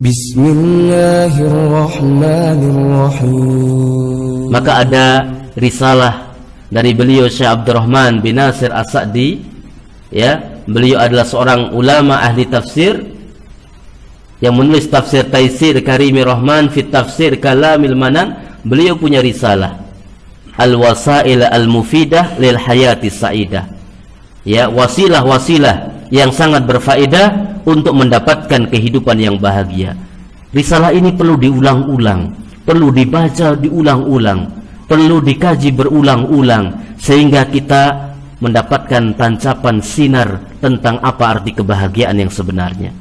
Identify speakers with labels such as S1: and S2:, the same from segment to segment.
S1: Bismillahirrahmanirrahim. Maka ada risalah dari beliau Syekh Abdurrahman bin Nasir As-Sa'di, ya, beliau adalah seorang ulama ahli tafsir yang menulis tafsir Taisir Karimir Rahman fi Tafsir Kalamil Manan. Beliau punya risalah Al-Wasail Al-Mufidah lil Hayati Sa'idah, ya, wasilah-wasilah yang sangat berfaedah untuk mendapatkan kehidupan yang bahagia. Risalah ini perlu diulang-ulang, perlu dibaca diulang-ulang, perlu dikaji berulang-ulang, sehingga kita mendapatkan tancapan sinar tentang apa arti kebahagiaan yang sebenarnya.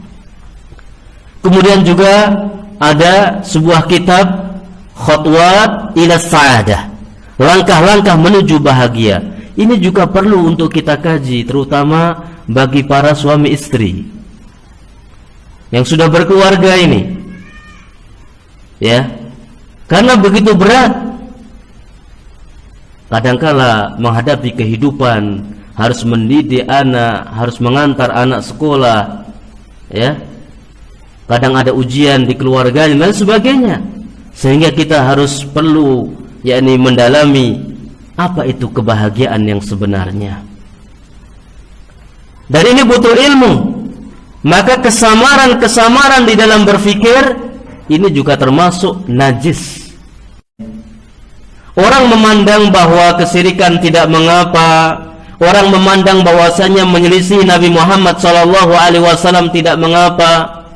S1: Kemudian juga ada sebuah kitab Khutwat ila Sa'adah, langkah-langkah menuju bahagia. Ini juga perlu untuk kita kaji, terutama bagi para suami istri yang sudah berkeluarga ini, ya, karena begitu berat kadangkala menghadapi kehidupan, harus mendidik anak, harus mengantar anak sekolah, ya, kadang ada ujian di keluarga dan sebagainya, sehingga kita harus perlu, yakni mendalami apa itu kebahagiaan yang sebenarnya. Dan ini butuh ilmu. Maka kesamaran-kesamaran di dalam berfikir ini juga termasuk najis. Orang memandang bahwa kesyirikan tidak mengapa, orang memandang bahwasanya menyelisih Nabi Muhammad SAW tidak mengapa,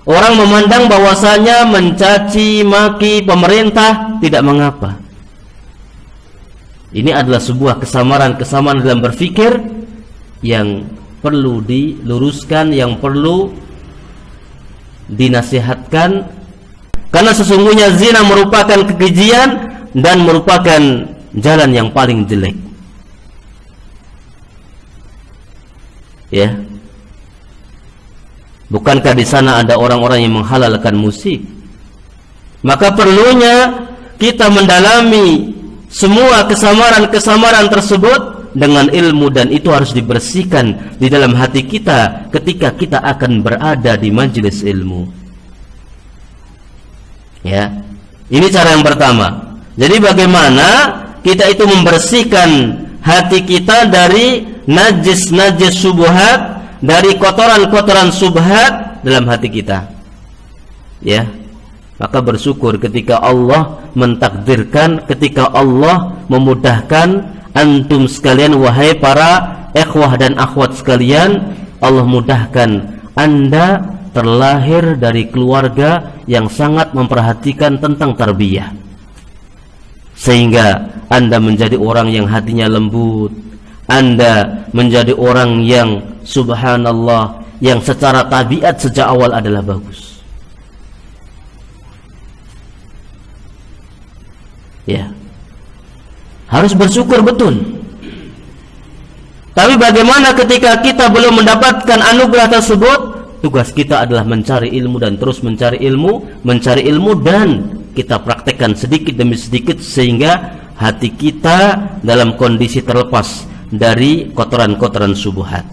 S1: orang memandang bahwasanya mencaci maki pemerintah tidak mengapa. Ini adalah sebuah kesamaran-kesamaran dalam berfikir yang perlu diluruskan, yang perlu dinasihatkan, karena sesungguhnya zina merupakan kekejian dan merupakan jalan yang paling jelek, ya. Bukankah di sana ada orang-orang yang menghalalkan musik? Maka perlunya kita mendalami semua kesamaran-kesamaran tersebut dengan ilmu, dan itu harus dibersihkan di dalam hati kita ketika kita akan berada di majelis ilmu, ya. Ini cara yang pertama. Jadi bagaimana kita itu membersihkan hati kita dari najis-najis syubhat, dari kotoran-kotoran syubhat dalam hati kita, ya. Maka bersyukur ketika Allah mentakdirkan, ketika Allah memudahkan antum sekalian, wahai para ikhwah dan akhwat sekalian, Allah mudahkan Anda terlahir dari keluarga yang sangat memperhatikan tentang tarbiyah, sehingga Anda menjadi orang yang hatinya lembut, Anda menjadi orang yang subhanallah, yang secara tabiat sejak awal adalah bagus, ya. Harus bersyukur betul. Tapi bagaimana ketika kita belum mendapatkan anugerah tersebut? Tugas kita adalah mencari ilmu dan terus mencari ilmu dan kita praktekkan sedikit demi sedikit, sehingga hati kita dalam kondisi terlepas dari kotoran-kotoran syubhat.